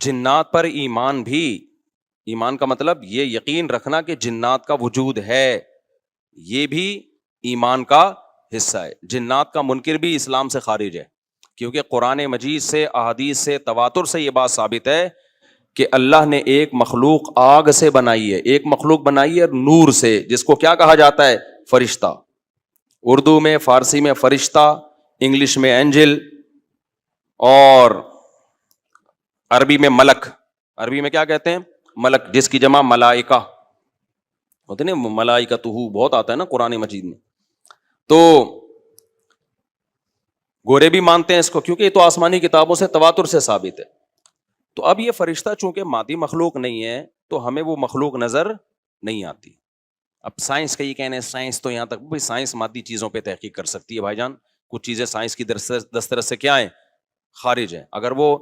جنات پر ایمان بھی، ایمان کا مطلب یہ یقین رکھنا کہ جنات کا وجود ہے، یہ بھی ایمان کا حصہ ہے. جنات کا منکر بھی اسلام سے خارج ہے، کیونکہ قرآن مجید سے، احادیث سے، تواتر سے یہ بات ثابت ہے کہ اللہ نے ایک مخلوق آگ سے بنائی ہے، ایک مخلوق بنائی ہے نور سے، جس کو کیا کہا جاتا ہے؟ فرشتہ. اردو میں، فارسی میں فرشتہ، انگلش میں اینجل، اور عربی میں ملک. عربی میں کیا کہتے ہیں؟ ملک، جس کی جمع ملائکہ ہوتے نا، ملائکتہ بہت آتا ہے نا قرآن مجید میں. تو گورے بھی مانتے ہیں اس کو، کیونکہ یہ تو آسمانی کتابوں سے تواتر سے ثابت ہے. تو اب یہ فرشتہ چونکہ مادی مخلوق نہیں ہے تو ہمیں وہ مخلوق نظر نہیں آتی. اب سائنس کا یہ کہنا ہے، سائنس تو یہاں تک بھائی سائنس مادی چیزوں پہ تحقیق کر سکتی ہے بھائی جان، کچھ چیزیں سائنس کی دسترس سے کیا ہیں؟ خارج ہیں. اگر وہ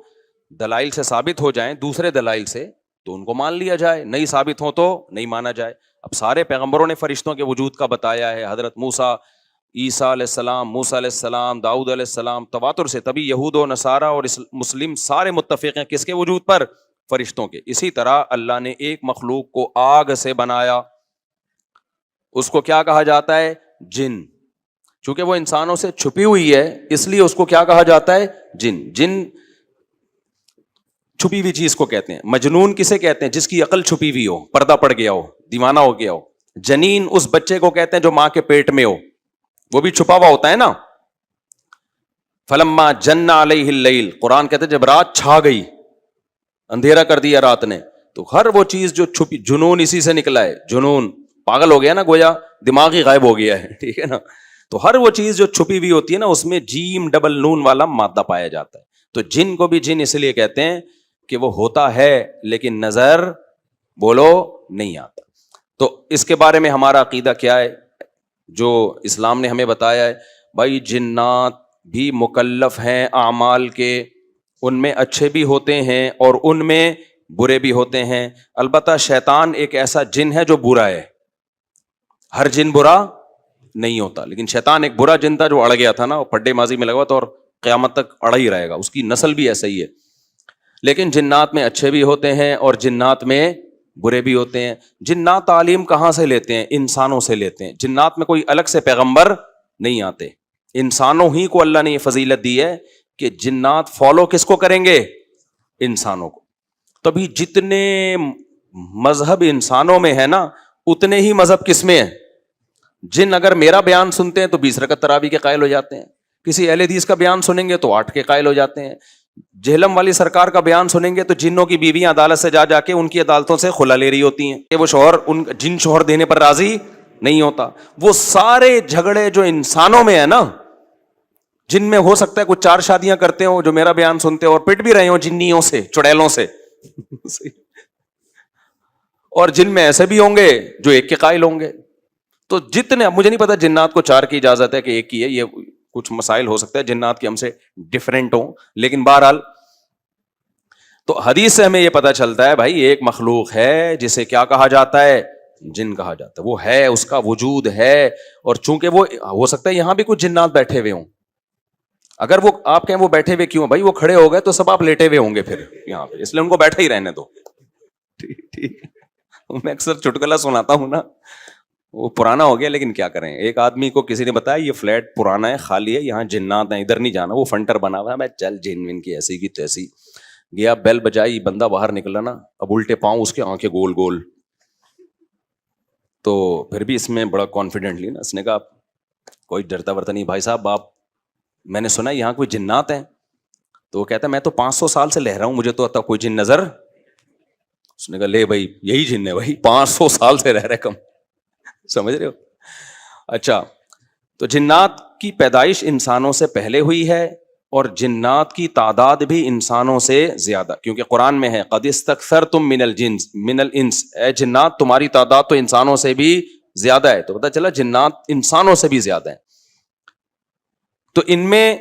دلائل سے ثابت ہو جائیں، دوسرے دلائل سے، تو ان کو مان لیا جائے، نہیں ثابت ہو تو نہیں مانا جائے. اب سارے پیغمبروں نے فرشتوں کے وجود کا بتایا ہے، حضرت موسیٰ، عیسیٰ علیہ السلام، موسیٰ علیہ السلام، داؤد علیہ السلام، تواتر سے. تبھی یہود و نصارہ اور مسلم سارے متفق ہیں کس کے وجود پر؟ فرشتوں کے. اسی طرح اللہ نے ایک مخلوق کو آگ سے بنایا، اس کو کیا کہا جاتا ہے؟ جن. چونکہ وہ انسانوں سے چھپی ہوئی ہے اس لیے اس کو کیا کہا جاتا ہے؟ جن. جن چھپی ہوئی چیز کو کہتے ہیں. مجنون کسے کہتے ہیں؟ جس کی عقل چھپی ہوئی ہو، پردہ پڑ گیا ہو، دیوانہ ہو گیا ہو. جنین اس بچے کو کہتے ہیں جو ماں کے پیٹ میں ہو، وہ بھی چھپا ہوا ہوتا ہے نا. فلما جن علیہ اللیل، قرآن کہتے ہیں جب رات چھا گئی، اندھیرا کر دیا رات نے، تو ہر وہ چیز جو چھپی، جنون اسی سے نکلا ہے. جنون پاگل ہو گیا نا، گویا دماغ ہی غائب ہو گیا ہے، ٹھیک ہے نا. تو ہر وہ چیز جو چھپی ہوئی ہوتی ہے نا، اس میں جیم ڈبل نون والا مادہ پایا جاتا ہے. تو جن کو بھی جن اس لیے کہتے ہیں کہ وہ ہوتا ہے لیکن نظر بولو نہیں آتا. تو اس کے بارے میں ہمارا عقیدہ کیا ہے جو اسلام نے ہمیں بتایا ہے؟ بھائی جنات بھی مکلف ہیں اعمال کے، ان میں اچھے بھی ہوتے ہیں اور ان میں برے بھی ہوتے ہیں. البتہ شیطان ایک ایسا جن ہے جو برا ہے، ہر جن برا نہیں ہوتا، لیکن شیطان ایک برا جن تھا جو اڑ گیا تھا نا، وہ پڈے ماضی میں لگا تھا اور قیامت تک اڑا ہی رہے گا، اس کی نسل بھی ایسا ہی ہے. لیکن جنات میں اچھے بھی ہوتے ہیں اور جنات میں برے بھی ہوتے ہیں. جنات تعلیم کہاں سے لیتے ہیں؟ انسانوں سے لیتے ہیں. جنات میں کوئی الگ سے پیغمبر نہیں آتے، انسانوں ہی کو اللہ نے یہ فضیلت دی ہے کہ جنات فالو کس کو کریں گے؟ انسانوں کو. تبھی جتنے مذہب انسانوں میں ہے نا، اتنے ہی مذہب کس میں ہیں؟ جن اگر میرا بیان سنتے ہیں تو 20 رکعت تراویح کے قائل ہو جاتے ہیں، کسی اہل حدیث کا بیان سنیں گے تو 8 کے قائل ہو جاتے ہیں. جہلم والی سرکار کا بیان سنیں گے تو جنوں کی بیویاں عدالت سے جا کے ان کی عدالتوں سے خلا لے رہی ہوتی ہیں کہ وہ شوہر جن شوہر دینے پر راضی نہیں ہوتا. وہ سارے جھگڑے جو انسانوں میں ہے نا، جن میں ہو سکتا ہے کچھ 4 شادیاں کرتے ہوں جو میرا بیان سنتے ہو اور پٹ بھی رہے ہوں جنیوں سے، چڑیلوں سے اور جن میں ایسے بھی ہوں گے جو 1 کے قائل ہوں گے. تو جتنے، مجھے نہیں پتا جنات کو 4 کی اجازت ہے کہ 1 کی ہے، یہ کچھ مسائل ہو سکتا ہے جنات کی ہم سے ڈیفرنٹ ہوں، لیکن بہرحال تو حدیث سے ہمیں یہ پتا چلتا ہے بھائی ایک مخلوق ہے جسے کیا کہا جاتا ہے؟ جن کہا جاتا ہے. وہ ہے، اس کا وجود ہے. اور چونکہ وہ ہو سکتا ہے یہاں بھی کچھ جنات بیٹھے ہوئے ہوں، اگر وہ آپ کہیں وہ بیٹھے ہوئے کیوں بھائی؟ وہ کھڑے ہو گئے تو سب آپ لیٹے ہوئے ہوں گے پھر یہاں پہ، اس لیے ان کو بیٹھے ہی رہنے دو. ٹھیک. میں اکثر چٹکلا سناتا ہوں نا، وہ پرانا ہو گیا لیکن کیا کریں. ایک آدمی کو کسی نے بتایا یہ فلیٹ پرانا ہے، خالی ہے، یہاں جنات ہیں، ادھر نہیں جانا. وہ فنٹر بنا ہوا ہے. میں چل جن ون کی ایسی کی تیسی گیا، بیل بجائی، بندہ باہر نکلا نا، اب الٹے پاؤں اس کے آنکھیں گول گول. تو پھر بھی اس میں بڑا کانفیڈنٹلی نا اس نے کہا کوئی ڈرتا ورتا نہیں بھائی صاحب، آپ میں نے سنا یہاں کوئی جنات ہیں. تو وہ کہتا ہے میں تو 500 سال سے لہ رہا ہوں، مجھے تو اب کوئی جن نظر. اس نے کہا لے بھائی یہی جن ہے بھائی، 500 سال سے رہ رہے کم، سمجھ رہے ہو. اچھا، تو جنات کی پیدائش انسانوں سے پہلے ہوئی ہے اور جنات کی تعداد بھی انسانوں سے زیادہ، کیونکہ قرآن میں ہے قد استکثرتم من الانس، اے جنات تمہاری تعداد تو انسانوں سے بھی زیادہ ہے. تو پتہ چلا جنات انسانوں سے بھی زیادہ ہیں. تو ان میں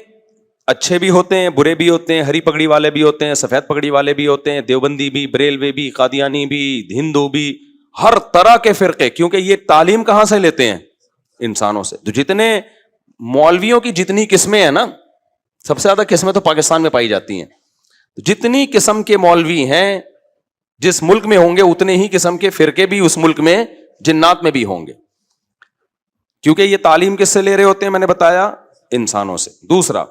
اچھے بھی ہوتے ہیں، برے بھی ہوتے ہیں، ہری پگڑی والے بھی ہوتے ہیں، سفید پگڑی والے بھی ہوتے ہیں، دیوبندی بھی، بریلوی بھی، قادیانی بھی، ہندو بھی، ہر طرح کے فرقے. کیونکہ یہ تعلیم کہاں سے لیتے ہیں؟ انسانوں سے. تو جتنے مولویوں کی جتنی قسمیں ہیں نا، سب سے زیادہ قسمیں تو پاکستان میں پائی جاتی ہیں. تو جتنی قسم کے مولوی ہیں جس ملک میں ہوں گے اتنے ہی قسم کے فرقے بھی اس ملک میں جنات میں بھی ہوں گے, کیونکہ یہ تعلیم کس سے لے رہے ہوتے ہیں, میں نے بتایا انسانوں سے. دوسرا,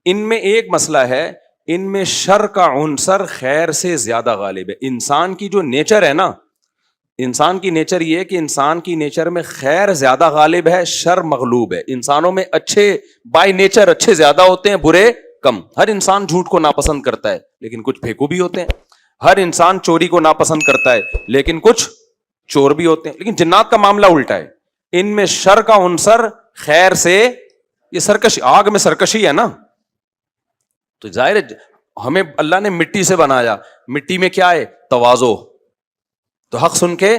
ان میں ایک مسئلہ ہے, ان میں شر کا عنصر خیر سے زیادہ غالب ہے. انسان کی جو نیچر ہے نا, انسان کی نیچر یہ ہے کہ انسان کی نیچر میں خیر زیادہ غالب ہے, شر مغلوب ہے. انسانوں میں اچھے بائی نیچر اچھے زیادہ ہوتے ہیں, برے کم. ہر انسان جھوٹ کو ناپسند کرتا ہے لیکن کچھ پھیکو بھی ہوتے ہیں. ہر انسان چوری کو ناپسند کرتا ہے لیکن کچھ چور بھی ہوتے ہیں. لیکن جنات کا معاملہ الٹا ہے, ان میں شر کا عنصر خیر سے, یہ سرکشی, آگ میں سرکشی ہے نا, تو ظاہر ہے ہمیں اللہ نے مٹی سے بنایا, مٹی میں کیا ہے, تواضع. تو حق سن کے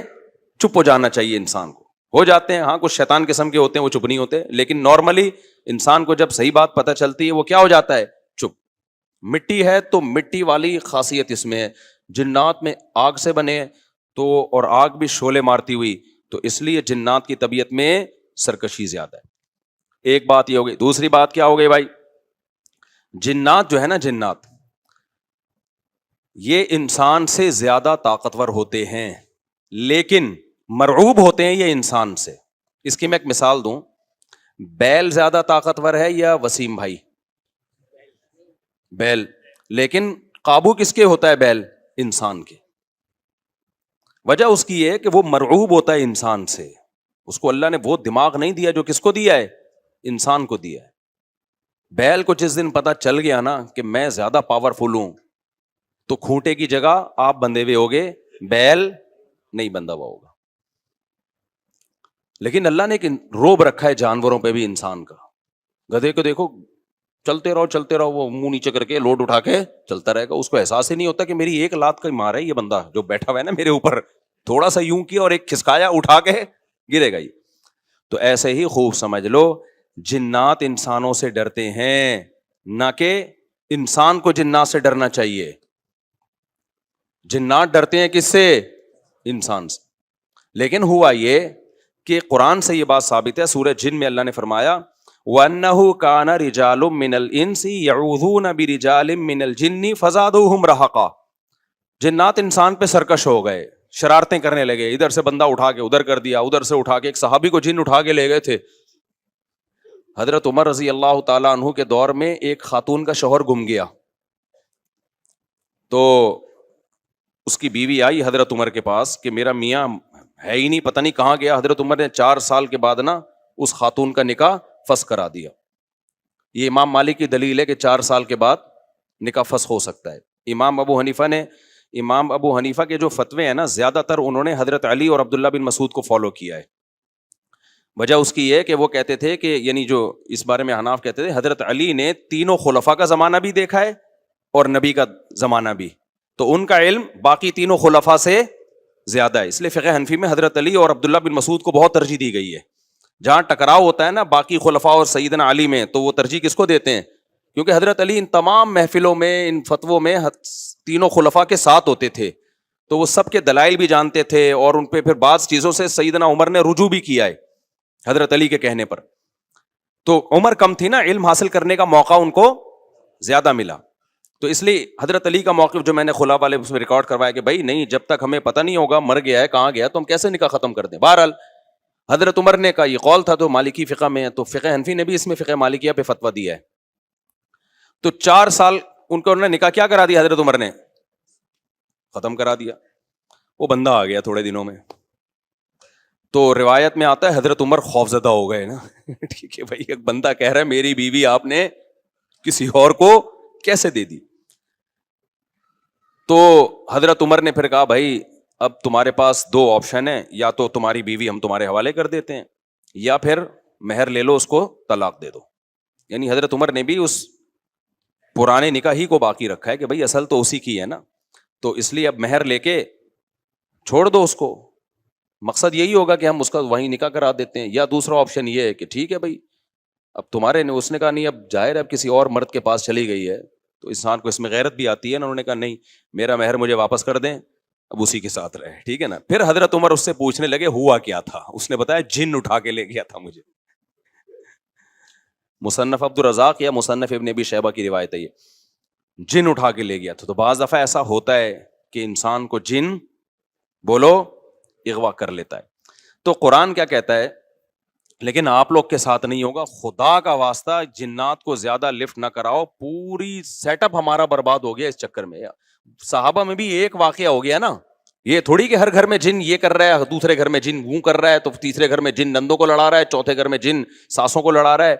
چپ ہو جانا چاہیے انسان کو. ہو جاتے ہیں ہاں, کچھ شیطان قسم کے ہوتے ہیں وہ چپ نہیں ہوتے, لیکن نارملی انسان کو جب صحیح بات پتہ چلتی ہے وہ کیا ہو جاتا ہے, چپ. مٹی ہے تو مٹی والی خاصیت اس میں ہے. جنات میں آگ سے بنے تو, اور آگ بھی شعلے مارتی ہوئی, تو اس لیے جنات کی طبیعت میں سرکشی زیادہ ہے. ایک بات یہ ہو گئی. دوسری بات کیا ہو گئی بھائی, جنات جو ہے نا, جنات یہ انسان سے زیادہ طاقتور ہوتے ہیں لیکن مرعوب ہوتے ہیں یہ انسان سے. اس کی میں ایک مثال دوں, بیل زیادہ طاقتور ہے یا وسیم بھائی؟ بیل. لیکن قابو کس کے ہوتا ہے بیل؟ انسان کے. وجہ اس کی ہے کہ وہ مرعوب ہوتا ہے انسان سے. اس کو اللہ نے وہ دماغ نہیں دیا جو کس کو دیا ہے, انسان کو دیا ہے. بیل کو جس دن پتا چل گیا نا کہ میں زیادہ پاورفل ہوں, تو کھوٹے کی جگہ آپ بندھے ہوئے ہوگے, بیل نہیں بندھا ہوا ہوگا. لیکن اللہ نے ایک روب رکھا ہے جانوروں پہ بھی انسان کا. گدھے کو دیکھو چلتے رہو, وہ منہ نیچے کر کے لوڈ اٹھا کے چلتا رہے گا. اس کو احساس ہی نہیں ہوتا کہ میری ایک لات کا مار ہے یہ بندہ جو بیٹھا ہوا ہے نا میرے اوپر, تھوڑا سا یوں کیا اور ایک کھسکایا اٹھا کے گرے گا. تو ایسے ہی خوب سمجھ لو, جنات انسانوں سے ڈرتے ہیں, نہ کہ انسان کو جنات سے ڈرنا چاہیے. جنات ڈرتے ہیں کس سے؟ انسان سے. لیکن ہوا یہ کہ قرآن سے یہ بات ثابت ہے. سورہ جن میں اللہ نے فرمایا وَأَنَّهُ كَانَ رِجَالٌ مِّنَ الْإِنسِ يَعُوذُونَ بِرِجَالٍ مِّنَ الْجِنِّ فَزَادُوهُمْ رَهَقًا. جنات انسان پہ سرکش ہو گئے, شرارتیں کرنے لگے, ادھر سے بندہ اٹھا کے ادھر کر دیا, ادھر سے اٹھا کے. ایک صحابی کو جن اٹھا کے لے گئے تھے. حضرت عمر رضی اللہ تعالیٰ عنہ کے دور میں ایک خاتون کا شوہر گم گیا, تو اس کی بیوی آئی حضرت عمر کے پاس کہ میرا میاں ہے ہی نہیں, پتہ نہیں کہاں گیا. حضرت عمر نے 4 سال کے بعد نا اس خاتون کا نکاح فسخ کرا دیا. یہ امام مالک کی دلیل ہے کہ 4 سال کے بعد نکاح فسخ ہو سکتا ہے. امام ابو حنیفہ کے جو فتوے ہیں نا, زیادہ تر انہوں نے حضرت علی اور عبداللہ بن مسعود کو فالو کیا ہے. وجہ اس کی یہ کہ وہ کہتے تھے کہ, یعنی جو اس بارے میں حناف کہتے تھے, حضرت علی نے تینوں خلفاء کا زمانہ بھی دیکھا ہے اور نبی کا زمانہ بھی, تو ان کا علم باقی تینوں خلفاء سے زیادہ ہے. اس لیے فقہ حنفی میں حضرت علی اور عبداللہ بن مسعود کو بہت ترجیح دی گئی ہے. جہاں ٹکراؤ ہوتا ہے نا باقی خلفاء اور سیدنا علی میں, تو وہ ترجیح کس کو دیتے ہیں؟ کیونکہ حضرت علی ان تمام محفلوں میں, ان فتووں میں تینوں خلفاء کے ساتھ ہوتے تھے, تو وہ سب کے دلائل بھی جانتے تھے, اور ان پہ پھر بعض چیزوں سے سیدنا عمر نے رجوع بھی کیا ہے حضرت علی کے کہنے پر. تو عمر کم تھی نا, علم حاصل کرنے کا موقع ان کو زیادہ ملا. تو اس لیے حضرت علی کا موقف جو میں نے خلا والے اس میں ریکارڈ کروایا کہ بھائی نہیں, جب تک ہمیں پتہ نہیں ہوگا مر گیا ہے کہاں گیا, تو ہم کیسے نکاح ختم کر دیں. بہرحال حضرت عمر نے کا یہ قول تھا, تو مالکی فقہ میں ہے, تو فقہ حنفی نے بھی اس میں فقہ مالکیہ پہ فتویٰ دیا ہے. تو 4 سال ان کو انہوں نے نکاح کیا کرا دیا, حضرت عمر نے ختم کرا دیا. وہ بندہ آ گیا تھوڑے دنوں میں, تو روایت میں آتا ہے حضرت عمر خوفزدہ ہو گئے نا. ٹھیک ہے بھائی, ایک بندہ کہہ رہا ہے میری بیوی آپ نے کسی اور کو کیسے دے دی. تو حضرت عمر نے پھر کہا بھائی اب تمہارے پاس 2 آپشن ہیں, یا تو تمہاری بیوی ہم تمہارے حوالے کر دیتے ہیں, یا پھر مہر لے لو, اس کو طلاق دے دو. یعنی حضرت عمر نے بھی اس پرانے نکاح ہی کو باقی رکھا ہے کہ بھائی اصل تو اسی کی ہے نا, تو اس لیے اب مہر لے کے چھوڑ دو اس کو. مقصد یہی ہوگا کہ ہم اس کا وہیں نکاح کرا دیتے ہیں. یا دوسرا آپشن یہ ہے کہ ٹھیک ہے بھائی اب تمہارے نے, اس نے کہا نہیں اب ظاہر ہے اب کسی اور مرد کے پاس چلی گئی ہے, تو انسان کو اس میں غیرت بھی آتی ہے نا. انہوں نے کہا نہیں, میرا مہر مجھے واپس کر دیں, اب اسی کے ساتھ رہے. ٹھیک ہے نا. پھر حضرت عمر اس سے پوچھنے لگے ہوا کیا تھا. اس نے بتایا جن اٹھا کے لے گیا تھا مجھے. مصنف عبد الرزاق یا مصنف ابن ابی شیبہ کی روایت ہے یہ. جن اٹھا کے لے گیا تھا. تو بعض دفعہ ایسا ہوتا ہے کہ انسان کو جن بولو اغوا کر لیتا ہے. تو قرآن کیا کہتا ہے, لیکن آپ لوگ کے ساتھ نہیں ہوگا, خدا کا واسطہ جنات کو زیادہ لفٹ نہ کراؤ, پوری سیٹ اپ ہمارا برباد ہو گیا اس چکر میں. صحابہ میں بھی ایک واقعہ ہو گیا نا, یہ تھوڑی کہ ہر گھر میں جن یہ کر رہا ہے, دوسرے گھر میں جن وہ کر رہا ہے, تو تیسرے گھر میں جن نندوں کو لڑا رہا ہے, چوتھے گھر میں جن ساسوں کو لڑا رہا ہے.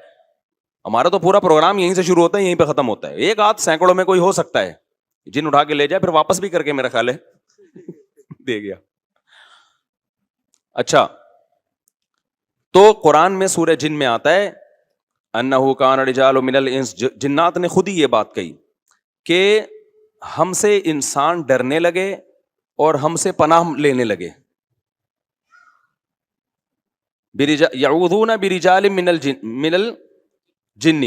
ہمارا تو پورا پروگرام یہیں سے شروع ہوتا ہے, یہیں پہ ختم ہوتا ہے. ایک آدھ سینکڑوں میں کوئی ہو سکتا ہے جن اٹھا کے لے جائے, پھر واپس بھی کر کے میرا خیال ہے دے گیا. اچھا, تو قرآن میں سورہ جن میں آتا ہے انہ کان رجال من الانس, جنات نے خود ہی یہ بات کہی کہ ہم سے انسان ڈرنے لگے اور ہم سے پناہ لینے لگے. یعوذون برجال من الجن,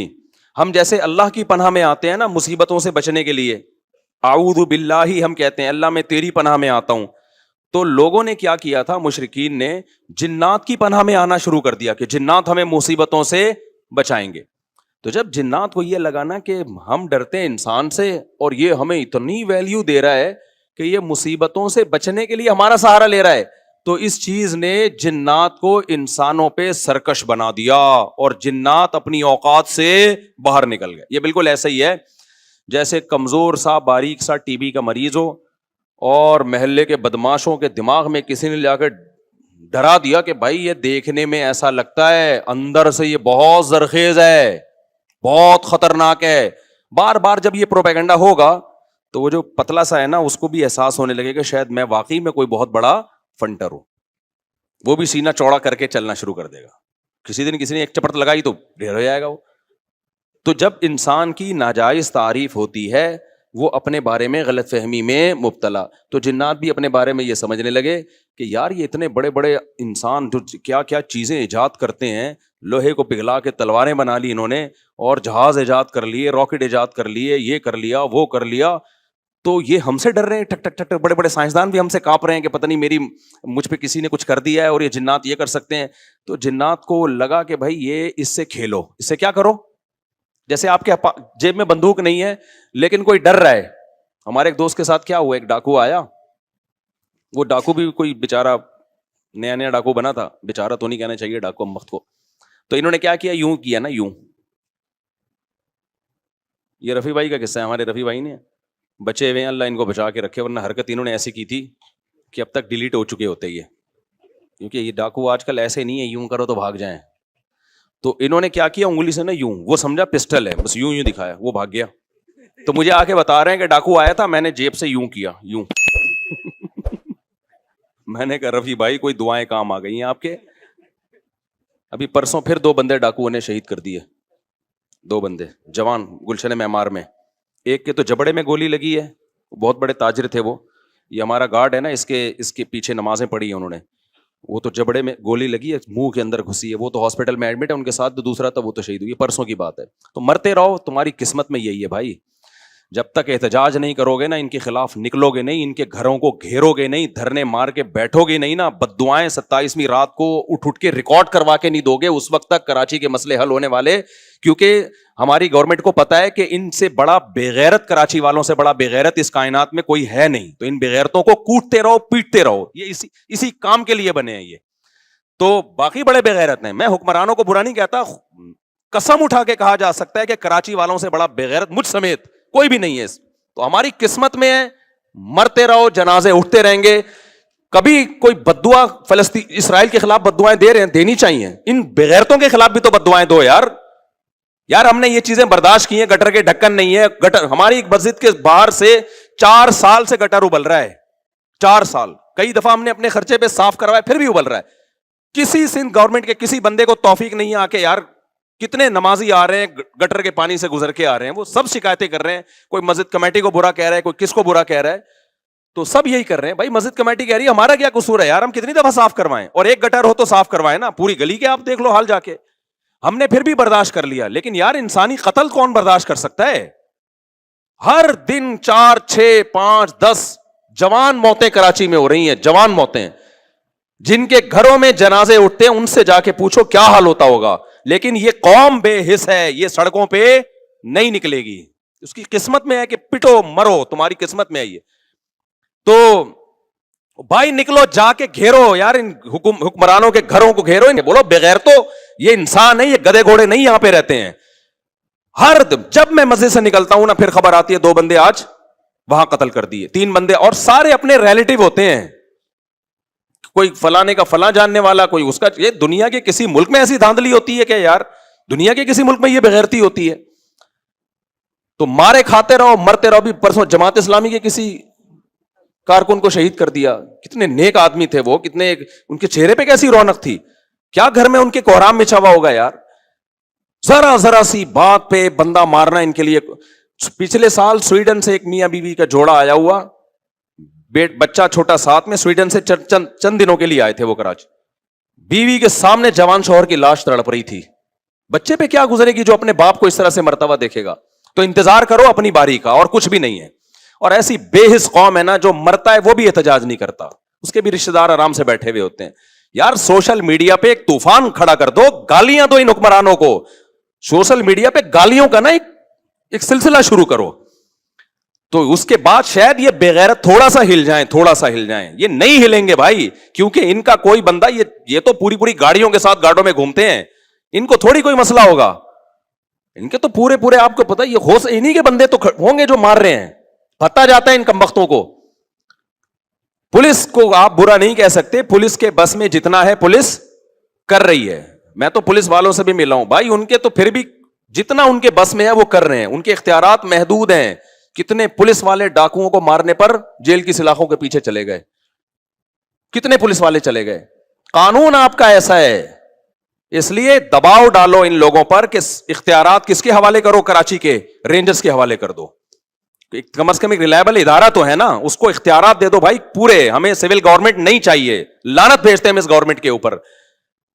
ہم جیسے اللہ کی پناہ میں آتے ہیں نا مصیبتوں سے بچنے کے لیے, اعوذ باللہ ہم کہتے ہیں اللہ میں تیری پناہ میں آتا ہوں. تو لوگوں نے کیا کیا تھا, مشرکین نے جنات کی پناہ میں آنا شروع کر دیا کہ جنات ہمیں مصیبتوں سے بچائیں گے. تو جب جنات کو یہ لگا نا کہ ہم ڈرتے ہیں انسان سے اور یہ ہمیں اتنی ویلیو دے رہا ہے کہ یہ مصیبتوں سے بچنے کے لیے ہمارا سہارا لے رہا ہے, تو اس چیز نے جنات کو انسانوں پہ سرکش بنا دیا اور جنات اپنی اوقات سے باہر نکل گئے. یہ بالکل ایسا ہی ہے جیسے کمزور سا باریک سا ٹی بی کا مریض ہو اور محلے کے بدماشوں کے دماغ میں کسی نے جا کے ڈرا دیا کہ بھائی یہ دیکھنے میں ایسا لگتا ہے, اندر سے یہ بہت زرخیز ہے, بہت خطرناک ہے. بار بار جب یہ پروپیگنڈا ہوگا تو وہ جو پتلا سا ہے نا اس کو بھی احساس ہونے لگے کہ شاید میں واقعی میں کوئی بہت بڑا فنٹر ہوں, وہ بھی سینہ چوڑا کر کے چلنا شروع کر دے گا. کسی دن کسی نے ایک چپٹ لگائی تو ڈھیر ہو جائے گا وہ. تو جب انسان کی ناجائز تعریف ہوتی ہے وہ اپنے بارے میں غلط فہمی میں مبتلا, تو جنات بھی اپنے بارے میں یہ سمجھنے لگے کہ یار یہ اتنے بڑے بڑے انسان جو کیا کیا چیزیں ایجاد کرتے ہیں, لوہے کو پگھلا کے تلواریں بنا لی انہوں نے, اور جہاز ایجاد کر لیے, راکٹ ایجاد کر لیے, یہ کر لیا وہ کر لیا, تو یہ ہم سے ڈر رہے ہیں, ٹھک ٹھک ٹھک. بڑے بڑے سائنسدان بھی ہم سے کانپ رہے ہیں کہ پتہ نہیں مجھ پہ کسی نے کچھ کر دیا ہے اور یہ جنات یہ کر سکتے ہیں. تو جنات کو لگا کہ بھائی یہ اس سے کھیلو, اس سے کیا کرو, جیسے آپ کے جیب میں بندوق نہیں ہے لیکن کوئی ڈر رہا ہے. ہمارے ایک دوست کے ساتھ کیا ہوا, ایک ڈاکو آیا, وہ ڈاکو بھی کوئی بےچارا نیا نیا ڈاکو بنا تھا, بےچارا تو نہیں کہنا چاہیے ڈاکو ہم وقت کو. تو انہوں نے کیا کیا, یوں کیا نا, یوں, یہ رفیع بھائی کا قصہ ہے, ہمارے رفیع بھائی نے بچے ہوئے ہیں, اللہ ان کو بچا کے رکھے, ورنہ حرکت انہوں نے ایسی کی تھی کہ اب تک ڈیلیٹ ہو چکے ہوتے یہ, کیونکہ یہ ڈاکو آج کل ایسے نہیں ہے یوں کرو تو بھاگ جائیں. تو انہوں نے کیا کیا, انگلی سے نا یوں, وہ سمجھا پسٹل ہے, بس یوں یوں دکھایا, وہ بھاگ گیا. تو مجھے آ کے بتا رہے ہیں کہ ڈاکو آیا تھا, میں نے جیب سے یوں کیا, یوں. میں نے کہا رفیع بھائی کوئی دعائیں کام آ گئی ہیں آپ کے. ابھی پرسوں پھر 2 بندے ڈاکوؤں نے شہید کر دیے, 2 بندے جوان گلشن معمار میں. ایک کے تو جبڑے میں گولی لگی ہے, بہت بڑے تاجر تھے وہ, یہ ہمارا گارڈ ہے نا, اس کے پیچھے نمازیں پڑھی ہیں انہوں نے, وہ تو جبڑے میں گولی لگی ہے, منہ کے اندر گھسی ہے, وہ تو ہاسپٹل میں ایڈمٹ ہے, ان کے ساتھ جو دوسرا تھا وہ تو شہید ہوئی, پرسوں کی بات ہے. تو مرتے رہو, تمہاری قسمت میں یہی ہے بھائی. جب تک احتجاج نہیں کرو گے نا, ان کے خلاف نکلو گے نہیں, ان کے گھروں کو گھیرو گے نہیں, دھرنے مار کے بیٹھو گے نہیں نا, بددعائیں 27ویں رات کو اٹھ کے ریکارڈ کروا کے نہیں دو گے, اس وقت تک کراچی کے مسئلے حل ہونے والے. کیونکہ ہماری گورنمنٹ کو پتا ہے کہ ان سے بڑا بےغیرت, کراچی والوں سے بڑا بےغیرت اس کائنات میں کوئی ہے نہیں. تو ان بےغیرتوں کو کوٹتے رہو, پیٹتے رہو, یہ اسی کام کے لیے بنے ہیں یہ. تو باقی بڑے بےغیرت ہیں, میں حکمرانوں کو برا نہیں کہتا, قسم اٹھا کے کہا جا سکتا ہے کہ کراچی والوں سے بڑا بےغیرت مجھ سمیت کوئی بھی نہیں ہے. تو ہماری قسمت میں ہے, مرتے رہو, جنازے اٹھتے رہیں گے. کبھی کوئی بددعا فلسطین اسرائیل کے خلاف بددعائیں دے رہے ہیں, دینی چاہیے, ان بغیرتوں کے خلاف بھی تو بددعائیں دو یار. ہم نے یہ چیزیں برداشت کی ہیں, گٹر کے ڈھکن نہیں ہے, گٹر ہماری مسجد کے باہر سے 4 سال سے گٹر ابل رہا ہے, 4 سال, کئی دفعہ ہم نے اپنے خرچے پہ صاف کروایا پھر بھی ابل رہا ہے. کسی سندھ گورنمنٹ کے کسی بندے کو توفیق نہیں آ کے, یار کتنے نمازی آ رہے ہیں گٹر کے پانی سے گزر کے آ رہے ہیں, وہ سب شکایتیں کر رہے ہیں, کوئی مسجد کمیٹی کو برا کہہ رہا ہے, کوئی کس کو برا کہہ رہا ہے, تو سب یہی کر رہے ہیں. بھائی مسجد کمیٹی کہہ رہی ہے ہمارا کیا قصور ہے یار, ہم کتنی دفعہ صاف کروائیں, اور ایک گٹر ہو تو صاف کروائیں نا, پوری گلی کے آپ دیکھ لو حال جا کے. ہم نے پھر بھی برداشت کر لیا, لیکن یار انسانی قتل کون برداشت کر سکتا ہے؟ ہر دن 4 6 5 10 جوان موتیں کراچی میں ہو رہی ہیں, جوان موتیں, جن کے گھروں میں جنازے اٹھتے ہیں ان سے جا کے پوچھو کیا حال ہوتا ہوگا. لیکن یہ قوم بے حس ہے, یہ سڑکوں پہ نہیں نکلے گی. اس کی قسمت میں ہے کہ پٹو مرو, تمہاری قسمت میں ہے یہ. تو بھائی نکلو جا کے گھیرو یار ان حکمرانوں کے گھروں کو گھیرو, انہیں بولو بغیر تو یہ انسان ہے, یہ گدے گھوڑے نہیں یہاں پہ رہتے ہیں. ہر جب میں مسجد سے نکلتا ہوں نا پھر خبر آتی ہے 2 بندے آج وہاں قتل کر دیے, 3 بندے, اور سارے اپنے ریلیٹو ہوتے ہیں, کوئی فلانے کا فلاں جاننے والا, کوئی اس کا. یہ دنیا کے کسی ملک میں ایسی دھاندلی ہوتی ہے کہ یار دنیا کے کسی ملک میں یہ بغیرتی ہوتی ہے؟ تو مارے کھاتے رہو مرتے رہو. بھی پرسوں جماعت اسلامی کے کسی کارکن کو شہید کر دیا, کتنے نیک آدمی تھے وہ, کتنے ان کے چہرے پہ کیسی رونق تھی, کیا گھر میں ان کے کوہرام مچا ہوا ہوگا یار. ذرا ذرا سی بات پہ بندہ مارنا ان کے لیے. پچھلے سال سویڈن سے ایک میاں بیوی کا جوڑا آیا ہوا, بچہ چھوٹا ساتھ میں, سویڈن سے چند دنوں کے لیے آئے تھے وہ کراچی. بیوی کے سامنے جوان شوہر کی لاش تڑپ رہی تھی. بچے پہ کیا گزرے گی جو اپنے باپ کو اس طرح سے مرتبہ دیکھے گا؟ تو انتظار کرو اپنی باری کا, اور کچھ بھی نہیں ہے. اور ایسی بے حس قوم ہے نا جو مرتا ہے وہ بھی احتجاج نہیں کرتا, اس کے بھی رشتہ دار آرام سے بیٹھے ہوئے ہوتے ہیں. یار سوشل میڈیا پہ ایک طوفان کھڑا کر دو, گالیاں دو ان حکمرانوں کو, سوشل میڈیا پہ گالیوں کا نا ایک سلسلہ شروع کرو. تو اس کے بعد شاید یہ بغیرت تھوڑا سا ہل جائیں, تھوڑا سا ہل جائیں. یہ نہیں ہلیں گے بھائی, کیونکہ ان کا کوئی بندہ, یہ تو پوری پوری گاڑیوں کے ساتھ گاڑوں میں گھومتے ہیں, ان کو تھوڑی کوئی مسئلہ ہوگا. ان کے تو پورے آپ کو پتا, یہ ہوش انہی کے بندے تو ہوں گے جو مار رہے ہیں. پتا جاتا ہے ان کمبختوں کو. پولیس کو آپ برا نہیں کہہ سکتے, پولیس کے بس میں جتنا ہے پولیس کر رہی ہے. میں تو پولیس والوں سے بھی ملا ہوں بھائی, ان کے تو پھر بھی جتنا ان کے بس میں ہے وہ کر رہے ہیں, ان کے اختیارات محدود ہیں. کتنے پولیس والے ڈاکوؤں کو مارنے پر جیل کی سلاخوں کے پیچھے چلے گئے, کتنے پولیس والے چلے گئے. قانون آپ کا ایسا ہے, اس لیے دباؤ ڈالو ان لوگوں پر کہ اختیارات کس کے حوالے کرو, کراچی کے رینجرز کے حوالے کر دو. کم از کم ایک ریلائبل ادارہ تو ہے نا, اس کو اختیارات دے دو بھائی پورے. ہمیں سول گورنمنٹ نہیں چاہیے, لعنت بھیجتے ہیں ہم اس گورنمنٹ کے اوپر.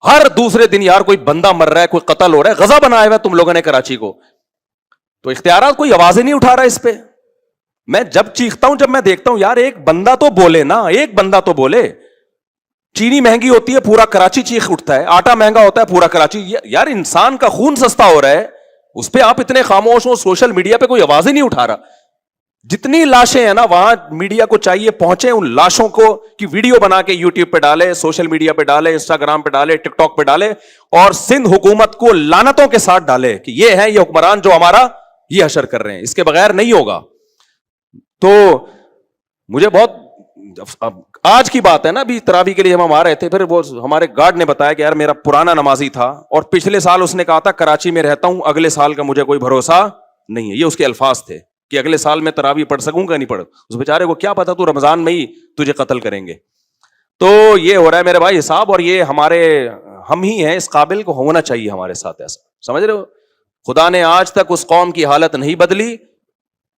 ہر دوسرے دن یار کوئی بندہ مر رہا ہے, کوئی قتل ہو رہا ہے, غضب بنایا ہوا تم لوگوں نے کراچی کو. تو اختیارات کوئی آواز ہی نہیں اٹھا رہا اس پہ. میں جب چیختا ہوں, جب میں دیکھتا ہوں یار ایک بندہ تو بولے نا, ایک بندہ تو بولے. چینی مہنگی ہوتی ہے پورا کراچی چیخ اٹھتا ہے, آٹا مہنگا ہوتا ہے پورا کراچی. یار انسان کا خون سستا ہو رہا ہے, اس پہ آپ اتنے خاموش ہو, سوشل میڈیا پہ کوئی آواز ہی نہیں اٹھا رہا. جتنی لاشیں ہیں نا وہاں میڈیا کو چاہیے پہنچے, ان لاشوں کو کی ویڈیو بنا کے یوٹیوب پہ ڈالے, سوشل میڈیا پہ ڈالے, انسٹاگرام پہ ڈالے, ٹک ٹاک پہ ڈالے, اور سندھ حکومت کو لعنتوں کے ساتھ ڈالے کہ یہ ہے یہ حکمران جو ہمارا یہ حشر کر رہے ہیں. اس کے بغیر نہیں ہوگا. تو مجھے بہت, آج کی بات ہے نا, ابھی تراویح کے لیے ہم آ رہے تھے, پھر وہ ہمارے گارڈ نے بتایا کہ یار میرا پرانا نمازی تھا اور پچھلے سال اس نے کہا تھا کراچی میں رہتا ہوں, اگلے سال کا مجھے کوئی بھروسہ نہیں ہے. یہ اس کے الفاظ تھے کہ اگلے سال میں تراویح پڑھ سکوں گا نہیں پڑھ. اس بیچارے کو کیا پتا تو رمضان میں ہی تجھے قتل کریں گے. تو یہ ہو رہا ہے میرے بھائی حساب, اور یہ ہم ہی ہیں اس قابل کو ہونا چاہیے ہمارے ساتھ ایسا, سمجھ رہے ہو. خدا نے آج تک اس قوم کی حالت نہیں بدلی,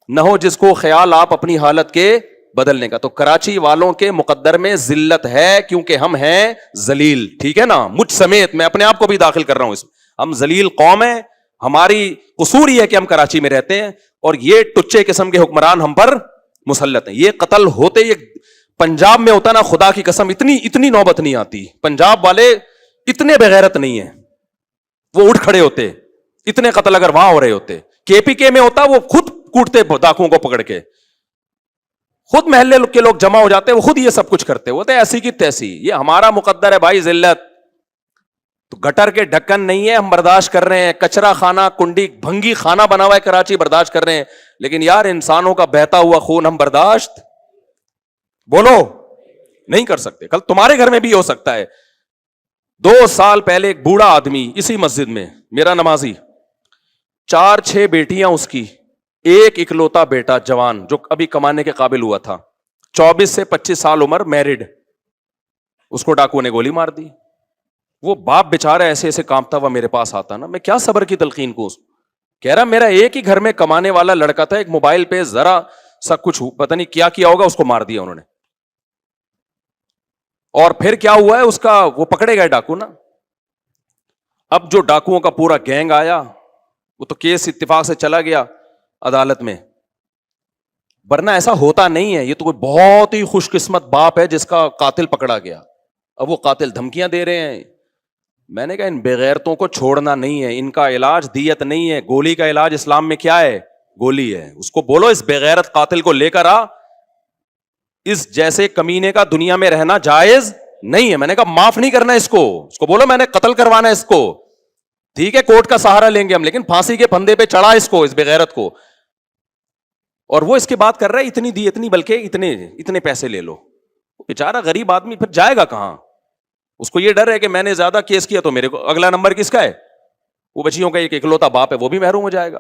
نہ ہو جس کو خیال آپ اپنی حالت کے بدلنے کا. تو کراچی والوں کے مقدر میں ذلت ہے کیونکہ ہم ہیں ذلیل, ٹھیک ہے نا, مجھ سمیت میں اپنے آپ کو بھی داخل کر رہا ہوں اس میں. ہم ذلیل قوم ہیں, ہماری قصور یہ ہے کہ ہم کراچی میں رہتے ہیں, اور یہ ٹچے قسم کے حکمران ہم پر مسلط ہیں. یہ قتل ہوتے, یہ پنجاب میں ہوتا نا, خدا کی قسم اتنی نوبت نہیں آتی. پنجاب والے اتنے بغیرت نہیں ہیں, وہ اٹھ کھڑے ہوتے. اتنے قتل اگر وہاں ہو رہے ہوتے, کے پی کے میں ہوتا وہ خود کوٹتے ڈاکوؤں کو پکڑ کے, خود محلے کے لوگ جمع ہو جاتے, وہ خود یہ سب کچھ کرتے ہوتے, ایسی کی تیسی. یہ ہمارا مقدر ہے بھائی ذلت. تو گٹر کے ڈھکن نہیں ہے, ہم برداشت کر رہے ہیں. کچرا خانہ, کنڈی بھنگی خانہ بنا ہوا ہے کراچی, برداشت کر رہے ہیں. لیکن یار انسانوں کا بہتا ہوا خون ہم برداشت بولو نہیں کر سکتے. کل تمہارے گھر میں بھی ہو سکتا ہے. 2 سال پہلے ایک بوڑھا آدمی اسی مسجد میں, میرا نمازی, 4-6 بیٹیاں اس کی, ایک اکلوتا بیٹا جوان جو ابھی کمانے کے قابل ہوا تھا, 24 سے 25 سال عمر, میرڈ, اس کو ڈاکو نے گولی مار دی. وہ باپ بیچارہ ایسے ایسے کانپتا ہوا میرے پاس آتا نا, میں کیا صبر کی تلقین کو. کہہ رہا میرا ایک ہی گھر میں کمانے والا لڑکا تھا, ایک موبائل پہ ذرا سا کچھ پتہ نہیں کیا ہوگا, اس کو مار دیا انہوں نے. اور پھر کیا ہوا ہے اس کا, وہ پکڑے گئے ڈاکو نا. اب جو ڈاکوؤں کا پورا گینگ آیا, وہ تو کیس اتفاق سے چلا گیا عدالت میں, ورنہ ایسا ہوتا نہیں ہے. یہ تو کوئی بہت ہی خوش قسمت باپ ہے جس کا قاتل پکڑا گیا. اب وہ قاتل دھمکیاں دے رہے ہیں. میں نے کہا ان بغیرتوں کو چھوڑنا نہیں ہے, ان کا علاج دیت نہیں ہے. گولی کا علاج اسلام میں کیا ہے؟ گولی ہے. اس کو بولو اس بغیرت قاتل کو لے کر آ, اس جیسے کمینے کا دنیا میں رہنا جائز نہیں ہے. میں نے کہا معاف نہیں کرنا اس کو بولو میں نے قتل کروانا اس کو. ٹھیک ہے کورٹ کا سہارا لیں گے ہم, لیکن پھانسی کے پھندے پہ چڑھا اس کو, اس بغیرت کو. اور وہ اس کے بات کر رہا ہے اتنی دی, اتنی بلکہ اتنے پیسے لے لو. بیچارہ غریب آدمی پھر جائے گا کہاں؟ اس کو یہ ڈر ہے کہ میں نے زیادہ کیس کیا تو میرے کو اگلا نمبر کس کا ہے؟ وہ بچیوں کا ایک اکلوتا باپ ہے, وہ بھی محروم ہو جائے گا.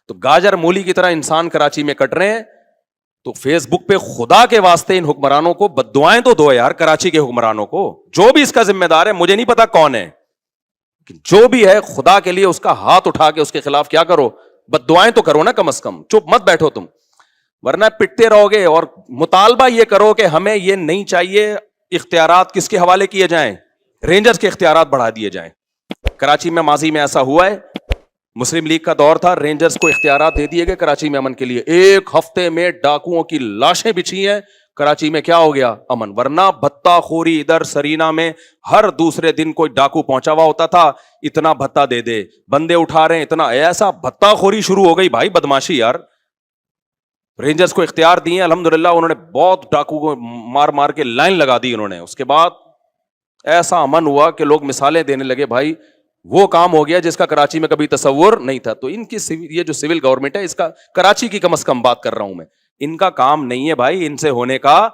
تو گاجر مولی کی طرح انسان کراچی میں کٹ رہے ہیں. تو فیس بک پہ خدا کے واسطے ان حکمرانوں کو بد دعائیں تو دو یار, کراچی کے حکمرانوں کو. جو بھی اس کا ذمہ دار ہے, مجھے نہیں پتا کون ہے, جو بھی ہے خدا کے لیے اس کا ہاتھ اٹھا کے اس کے خلاف کیا کرو, بد دعائیں تو کرو نا کم از کم. چپ مت بیٹھو تم, ورنہ پٹتے رہو گے. اور مطالبہ یہ کرو کہ ہمیں یہ نہیں چاہیے اختیارات کس کے حوالے کیے جائیں, رینجرز کے اختیارات بڑھا دیے جائیں. کراچی میں ماضی میں ایسا ہوا ہے, مسلم لیگ کا دور تھا, رینجرز کو اختیارات دے دیے گئے کراچی میں امن کے لیے. ایک ہفتے میں ڈاکوؤں کی لاشیں بچھی ہیں کراچی میں, کیا ہو گیا؟ امن. ورنہ بھتہ خوری ادھر سرینا میں ہر دوسرے دن کوئی ڈاکو پہنچا ہوا ہوتا تھا, اتنا بھتہ دے دے, بندے اٹھا رہے ہیں اتنا, ایسا بھتہ خوری شروع ہو گئی بھائی, بدماشی یار. رینجرز کو اختیار دیے الحمدللہ, انہوں نے بہت ڈاکو کو مار مار کے لائن لگا دی انہوں نے. اس کے بعد ایسا امن ہوا کہ لوگ مثالیں دینے لگے, بھائی وہ کام ہو گیا جس کا کراچی میں کبھی تصور نہیں تھا. تو ان کی یہ جو سول گورنمنٹ ہے, اس کا کراچی کی کم از کم بات کر رہا ہوں میں, ان کا کام نہیں ہے بھائی, ان سے ہونے کا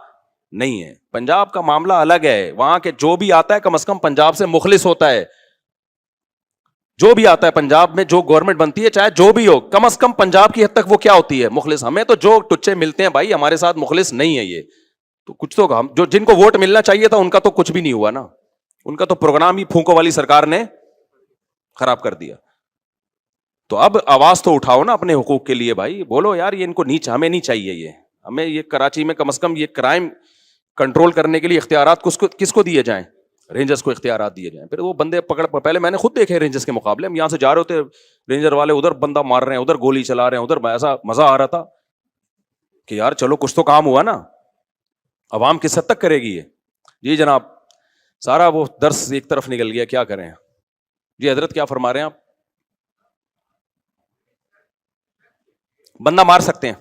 نہیں ہے. پنجاب کا معاملہ الگ ہے, وہاں کے جو بھی آتا ہے کم از کم پنجاب سے مخلص ہوتا ہے. جو بھی آتا ہے پنجاب میں, جو گورنمنٹ بنتی ہے چاہے جو بھی ہو, کم از کم پنجاب کی حد تک وہ کیا ہوتی ہے؟ مخلص. ہمیں تو جو ٹچے ملتے ہیں بھائی, ہمارے ساتھ مخلص نہیں ہے یہ. تو کچھ تو ہم جو جن کو ووٹ ملنا چاہیے تھا ان کا تو کچھ بھی نہیں ہوا نا, ان کا تو پروگرام ہی پھونکو والی سرکار نے خراب کر دیا. تو اب آواز تو اٹھاؤ نا اپنے حقوق کے لیے بھائی, بولو یار یہ ان کو نیچ, ہمیں نہیں چاہیے یہ. ہمیں یہ کراچی میں کم از کم یہ کرائم کنٹرول کرنے کے لیے اختیارات کس کو دیے جائیں؟ رینجرز کو اختیارات دیے جائیں. پھر وہ بندے پکڑ, پہلے میں نے خود دیکھے رینجرز کے مقابلے, ہم یہاں سے جا رہے ہوتے, رینجر والے ادھر بندہ مار رہے ہیں, ادھر گولی چلا رہے ہیں, ادھر ایسا مزہ آ رہا تھا کہ یار چلو کچھ تو کام ہوا نا. عوام کس حد تک کرے گی یہ؟ جی جناب, سارا وہ درس ایک طرف نکل گیا, کیا کریں. جی حضرت کیا فرما رہے ہیں آپ؟ بندہ مار سکتے ہیں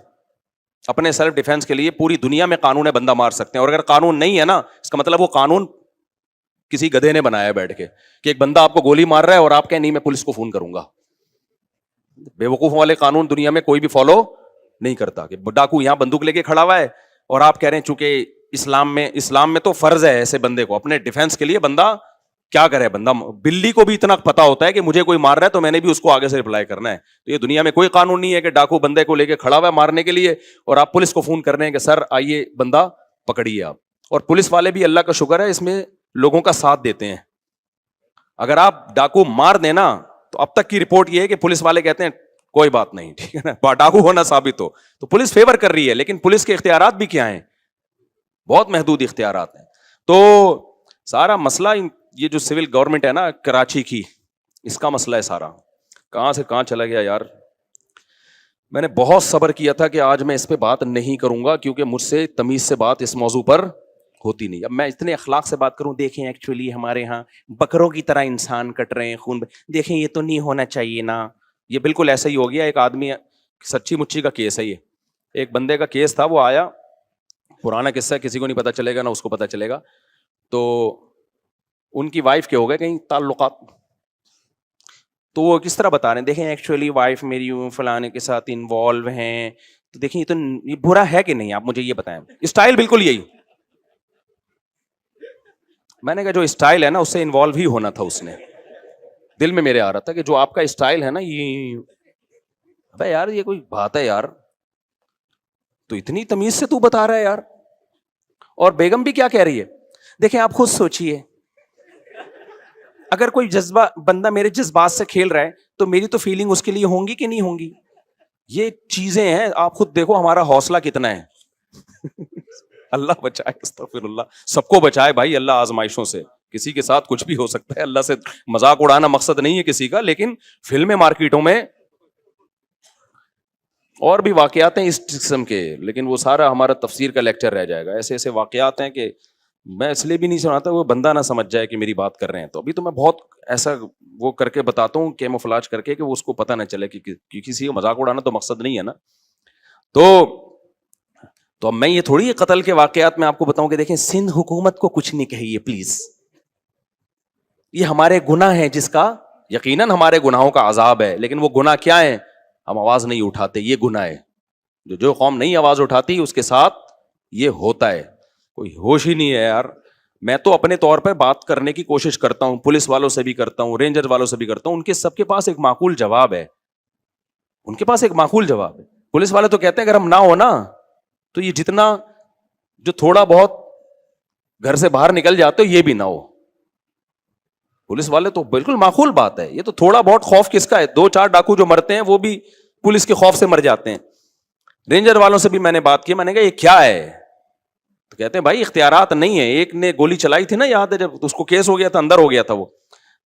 اپنے سیلف ڈیفینس کے لیے, پوری دنیا میں قانون ہے بندہ مار سکتے ہیں. اور اگر قانون نہیں ہے نا, اس کا مطلب وہ قانون کسی گدھے نے بنایا بیٹھ کے, کہ ایک بندہ آپ کو گولی مار رہا ہے اور آپ کہیں نہیں میں پولیس کو فون کروں گا. بے وقوف والے قانون دنیا میں کوئی بھی فالو نہیں کرتا, کہ ڈاکو یہاں بندوق لے کے کھڑا ہوا ہے اور آپ کہہ رہے ہیں چونکہ اسلام میں تو فرض ہے ایسے بندے کو اپنے ڈیفینس کے لیے, بندہ کیا کرے. بندہ بلی کو بھی اتنا پتا ہوتا ہے کہ مجھے کوئی مار رہا ہے تو میں نے بھی اس کو آگے سے رپلائی کرنا ہے. تو یہ دنیا میں کوئی قانون نہیں ہے کہ ڈاکو بندے کو لے کے کھڑا ہوا ہے مارنے کے لیے اور آپ پولیس کو فون کر رہے ہیں کہ سر آئیے بندہ پکڑیے آپ. اور پولیس والے بھی اللہ کا شکر ہے اس میں لوگوں کا ساتھ دیتے ہیں. اگر آپ ڈاکو مار دینا تو اب تک کی رپورٹ یہ ہے کہ پولیس والے کہتے ہیں کوئی بات نہیں, ٹھیک ہے نا, ڈاکو ہونا ثابت ہو تو پولیس فیور کر رہی ہے. لیکن پولیس کے اختیارات بھی کیا ہیں؟ بہت محدود اختیارات ہیں. تو سارا مسئلہ یہ جو سول گورنمنٹ ہے نا کراچی کی, اس کا مسئلہ ہے سارا. کہاں سے کہاں چلا گیا یار. میں نے بہت صبر کیا تھا کہ آج میں اس پہ بات نہیں کروں گا کیونکہ مجھ سے تمیز سے بات اس موضوع پر ہوتی نہیں. اب میں اتنے اخلاق سے بات کروں, دیکھیں ایکچولی ہمارے ہاں بکروں کی طرح انسان کٹ رہے ہیں خون, دیکھیں یہ تو نہیں ہونا چاہیے نا. یہ بالکل ایسا ہی ہو گیا. ایک آدمی, سچی مچی کا کیس ہے یہ, ایک بندے کا کیس تھا, وہ آیا, پرانا قصہ ہے, کسی کو نہیں پتا چلے گا نہ اس کو پتا چلے گا. تو ان کی وائف کے ہو گئے کہیں تعلقات, تو وہ کس طرح بتا رہے ہیں, دیکھیں ایکچولی وائف میری فلانے کے ساتھ انوالو ہیں, تو دیکھیں یہ برا ہے کہ نہیں, آپ مجھے یہ بتائیں. اسٹائل بالکل یہی. میں نے کہا جو اسٹائل ہے نا اس سے انوالو ہی ہونا تھا. اس نے دل میں میرے آ رہا تھا کہ جو آپ کا اسٹائل ہے نا یہ, ابے یار یہ کوئی بات ہے یار, تو اتنی تمیز سے تو بتا رہا ہے یار. اور بیگم بھی کیا کہہ رہی ہے, دیکھیں آپ خود سوچئے, اگر کوئی جذبہ بندہ میرے جذبات سے کھیل رہا ہے تو میری تو فیلنگ اس کے لیے ہوں گی کہ نہیں ہوں گی. یہ چیزیں ہیں, آپ خود دیکھو ہمارا حوصلہ کتنا ہے. اللہ بچائے, استغفر اللہ, سب کو بچائے بھائی اللہ آزمائشوں سے. کسی کے ساتھ کچھ بھی ہو سکتا ہے, اللہ سے مذاق اڑانا مقصد نہیں ہے کسی کا, لیکن فلمیں مارکیٹوں میں اور بھی واقعات ہیں اس قسم کے, لیکن وہ سارا ہمارا تفسیر کا لیکچر رہ جائے گا. ایسے ایسے واقعات ہیں کہ میں اس لیے بھی نہیں سناتا وہ بندہ نہ سمجھ جائے کہ میری بات کر رہے ہیں. تو ابھی تو میں بہت ایسا وہ کر کے بتاتا ہوں کیموفلاج کر کے کہ وہ اس کو پتہ نہ چلے کہ کسی کو مذاق اڑانا تو مقصد نہیں ہے نا. تو اب میں یہ تھوڑی قتل کے واقعات میں آپ کو بتاؤں کہ دیکھیں سندھ حکومت کو کچھ نہیں کہیے پلیز, یہ ہمارے گناہ ہیں جس کا یقیناً ہمارے گناہوں کا عذاب ہے, لیکن وہ گناہ کیا ہے؟ ہم آواز نہیں اٹھاتے, یہ گناہ ہے. جو قوم نہیں آواز اٹھاتی اس کے ساتھ یہ ہوتا ہے. کوئی ہوش ہی نہیں ہے یار. میں تو اپنے طور پہ بات کرنے کی کوشش کرتا ہوں, پولیس والوں سے بھی کرتا ہوں, رینجر والوں سے بھی کرتا ہوں, ان کے سب کے پاس ایک معقول جواب ہے. ان کے پاس ایک معقول جواب ہے. پولیس والے تو کہتے ہیں اگر ہم نہ ہو نا تو یہ جتنا جو تھوڑا بہت گھر سے باہر نکل جاتے ہو یہ بھی نہ ہو. پولیس والے تو بالکل معقول بات ہے, یہ تو تھوڑا بہت خوف کس کا ہے؟ 2-4 ڈاکو جو مرتے ہیں وہ بھی پولیس کے خوف سے مر جاتے ہیں. رینجر والوں سے بھی میں نے بات کی, میں نے کہا یہ کیا ہے؟ تو کہتے ہیں بھائی اختیارات نہیں ہے. ایک نے گولی چلائی تھی نا, یاد ہے جب اس کو کیس ہو گیا تھا, اندر ہو گیا تھا وہ.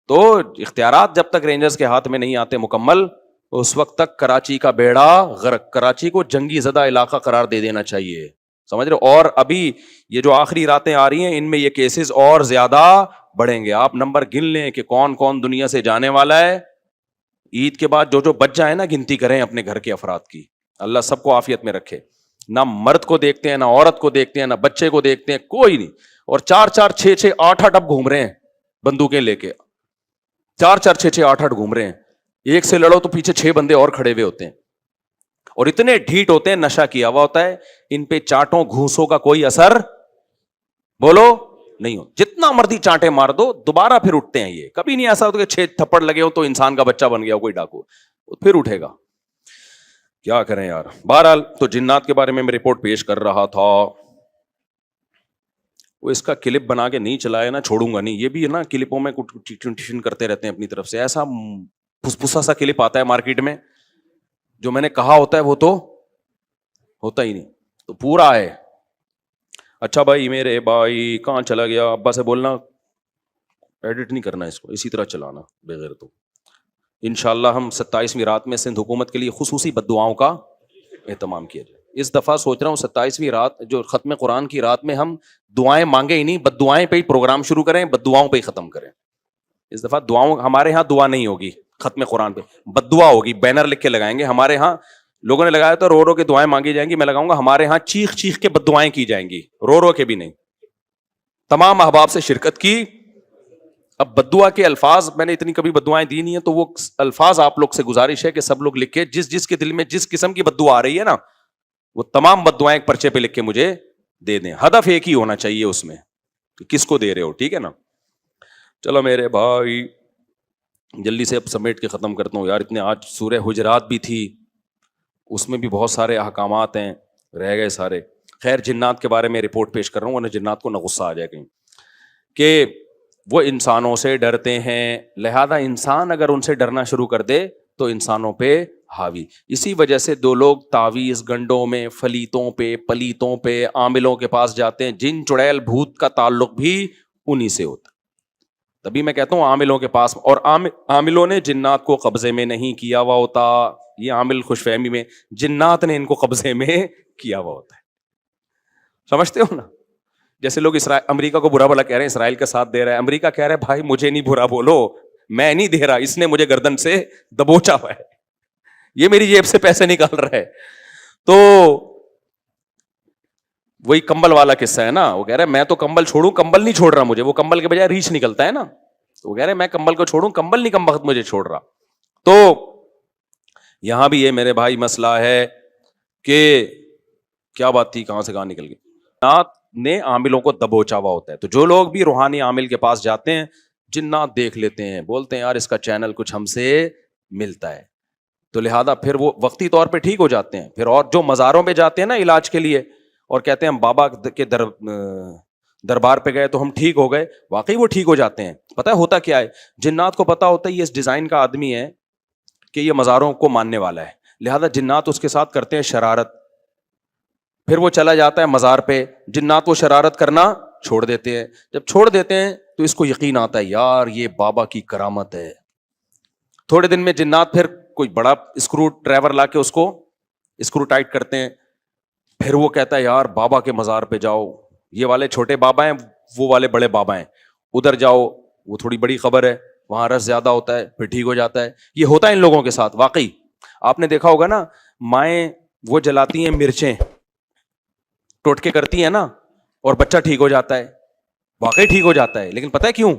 تو اختیارات جب تک رینجرز کے ہاتھ میں نہیں آتے مکمل, اس وقت تک کراچی کا بیڑا غرق, کراچی کو جنگی زدہ علاقہ قرار دے دینا چاہیے, سمجھ رہے؟ اور ابھی یہ جو آخری راتیں آ رہی ہیں ان میں یہ کیسز اور زیادہ بڑھیں گے. آپ نمبر گن لیں کہ کون کون دنیا سے جانے والا ہے. عید کے بعد جو بچ جائے نا, گنتی کریں اپنے گھر کے افراد کی. اللہ سب کو عافیت میں رکھے. نہ مرد کو دیکھتے ہیں, نہ عورت کو دیکھتے ہیں, نہ بچے کو دیکھتے ہیں, کوئی نہیں. اور 4-4 6-6 8-8 اب گھوم رہے ہیں بندوقیں لے کے, 4-4 6-6 8-8 گھوم رہے ہیں. ایک سے لڑو تو پیچھے 6 بندے اور کھڑے ہوئے ہوتے ہیں, اور اتنے ڈھیٹ ہوتے ہیں, نشہ کیا ہوا ہوتا ہے. ان پہ چاٹوں گھوسوں کا کوئی اثر بولو نہیں ہو. جتنا مرضی چانٹے مار دو دوبارہ پھر اٹھتے ہیں. یہ کبھی نہیں ایسا ہوتا کہ 6 تھپڑ لگے ہو تو انسان کا بچہ بن گیا ہو کوئی ڈاکو, پھر اٹھے گا. کیا کریں یار. بہرحال تو جنات کے بارے میں رپورٹ پیش کر رہا تھا. وہ اس کا کلپ بنا کے نہیں چلایا نا, چھوڑوں گا نہیں. یہ بھی ہے نا کلپوں میں کچھ ٹیوشن کرتے رہتے ہیں اپنی طرف سے. ایسا پھسا سا کلپ آتا ہے مارکیٹ میں, جو میں نے کہا ہوتا ہے وہ تو ہوتا ہی نہیں. تو پورا ہے. اچھا بھائی میرے بھائی کہاں چلا گیا؟ ابا سے بولنا ایڈٹ نہیں کرنا اس کو, اسی طرح چلانا بغیر. تو انشاءاللہ ہم 27ویں رات میں سندھ حکومت کے لیے خصوصی بد دعاؤں کا اہتمام کیا جائے. اس دفعہ سوچ رہا ہوں 27ویں رات جو ختم قرآن کی رات میں ہم دعائیں مانگے ہی نہیں, بد دعائیں پہ ہی پروگرام شروع کریں, بد دعاؤں پہ ہی ختم کریں. اس دفعہ دعاؤں, ہمارے ہاں دعا نہیں ہوگی ختم قرآن پہ, بد دعا ہوگی. بینر لکھ کے لگائیں گے. ہمارے ہاں لوگوں نے لگایا تو رو رو کے دعائیں مانگی جائیں گی, میں لگاؤں گا ہمارے ہاں چیخ چیخ کے بد دعائیں کی جائیں گی, رو رو کے بھی نہیں. تمام احباب سے شرکت کی. اب بد دعا کے الفاظ میں نے اتنی کبھی بد دعائیں دی نہیں ہیں, تو وہ الفاظ آپ لوگ سے گزارش ہے کہ سب لوگ لکھ کے جس کے دل میں جس قسم کی بد دعا آ رہی ہے نا, وہ تمام بد دعائیں ایک پرچے پہ لکھ کے مجھے دے دیں. ہدف ایک ہی ہونا چاہیے اس میں کہ کس کو دے رہے ہو, ٹھیک ہے نا. چلو میرے بھائی جلدی سے اب سمیٹ کے ختم کرتا ہوں یار. اتنے آج سورہ حجرات بھی تھی, اس میں بھی بہت سارے احکامات ہیں, رہ گئے سارے. خیر جنات کے بارے میں رپورٹ پیش کر رہا ہوں, ورنہ جنات کو نہ غصہ آ جائے کہیں کہ وہ انسانوں سے ڈرتے ہیں, لہذا انسان اگر ان سے ڈرنا شروع کر دے تو انسانوں پہ حاوی. اسی وجہ سے 2 لوگ تعویذ گنڈوں میں, فلیتوں پہ, پلیتوں پہ, عاملوں کے پاس جاتے ہیں. جن چڑیل بھوت کا تعلق بھی انہی سے ہوتا. تبھی میں کہتا ہوں عاملوں کے پاس, اور عاملوں نے جنات کو قبضے میں نہیں کیا ہوا ہوتا. یہ عامل خوش فہمی میں, جنات نے ان کو قبضے میں کیا ہوا ہوتا ہے. سمجھتے ہو نا؟ جیسے لوگ امریکہ کو برا بھلا کہہ رہے ہیں, اسرائیل کا ساتھ دے رہا ہے. امریکہ کہہ رہا ہے بھائی مجھے نہیں برا بولو, میں نہیں دے رہا, اس نے مجھے گردن سے دبوچا ہوا ہے, یہ میری جیب سے پیسے نکال رہا ہے. تو وہی کمبل والا قصہ ہے نا, وہ کہہ رہا ہے میں تو کمبل چھوڑوں, کمبل نہیں چھوڑ رہا مجھے, وہ کمبل کے بجائے ریچھ نکلتا ہے نا. تو وہ کہہ رہے ہیں میں کمبل کو چھوڑوں, کمبل نہیں کم وقت مجھے چھوڑ رہا. تو یہاں بھی یہ میرے بھائی مسئلہ ہے کہ کیا بات تھی, کہاں سے کہاں نکل گئی. جنات نے عاملوں کو دبوچا ہوا ہوتا ہے. تو جو لوگ بھی روحانی عامل کے پاس جاتے ہیں, جنات دیکھ لیتے ہیں, بولتے ہیں یار اس کا چینل کچھ ہم سے ملتا ہے, تو لہذا پھر وہ وقتی طور پہ ٹھیک ہو جاتے ہیں. پھر اور جو مزاروں پہ جاتے ہیں نا علاج کے لیے, اور کہتے ہیں ہم بابا کے دربار پہ گئے تو ہم ٹھیک ہو گئے, واقعی وہ ٹھیک ہو جاتے ہیں. پتہ ہے ہوتا کیا ہے, جنات کو پتا ہوتا ہے یہ اس ڈیزائن کا آدمی ہے کہ یہ مزاروں کو ماننے والا ہے, لہذا جنات اس کے ساتھ کرتے ہیں شرارت. پھر وہ چلا جاتا ہے مزار پہ, جنات وہ شرارت کرنا چھوڑ دیتے ہیں. جب چھوڑ دیتے ہیں تو اس کو یقین آتا ہے یار یہ بابا کی کرامت ہے. تھوڑے دن میں جنات پھر کوئی بڑا اسکرو ڈرائیور لا کے اس کو اسکرو ٹائٹ کرتے ہیں. پھر وہ کہتا ہے یار بابا کے مزار پہ جاؤ, یہ والے چھوٹے بابا ہیں وہ والے بڑے بابا ہیں, ادھر جاؤ وہ تھوڑی بڑی خبر ہے, وہاں رس زیادہ ہوتا ہے, پھر ٹھیک ہو جاتا ہے. یہ ہوتا ہے ان لوگوں کے ساتھ. واقعی آپ نے دیکھا ہوگا نا, مائیں وہ جلاتی ہیں مرچیں, ٹوٹکے کرتی ہیں نا, اور بچہ ٹھیک ہو جاتا ہے, واقعی ٹھیک ہو جاتا ہے. لیکن پتہ ہے کیوں؟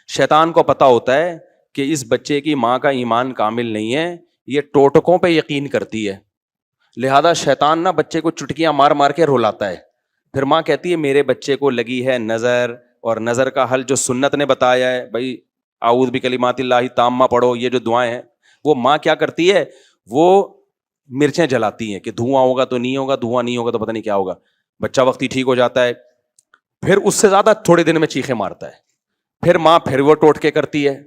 شیطان کو پتا ہوتا ہے کہ اس بچے کی ماں کا ایمان کامل نہیں ہے, یہ ٹوٹکوں پہ یقین کرتی ہے, لہذا شیطان نا بچے کو چٹکیاں مار مار کے رلاتا ہے. پھر ماں کہتی ہے میرے بچے کو لگی ہے نظر, اور نظر کا حل جو سنت نے بتایا ہے, بھائی اعوذ بکلمات اللہ تامہ پڑھو, یہ جو دعائیں ہیں, وہ ماں کیا کرتی ہے, وہ مرچیں جلاتی ہیں کہ دھواں ہوگا تو نہیں ہوگا, دھواں نہیں ہوگا تو پتہ نہیں کیا ہوگا. بچہ وقتی ٹھیک ہو جاتا ہے, پھر اس سے زیادہ تھوڑے دن میں چیخیں مارتا ہے. پھر ماں پھر وہ ٹوٹکے کرتی ہے,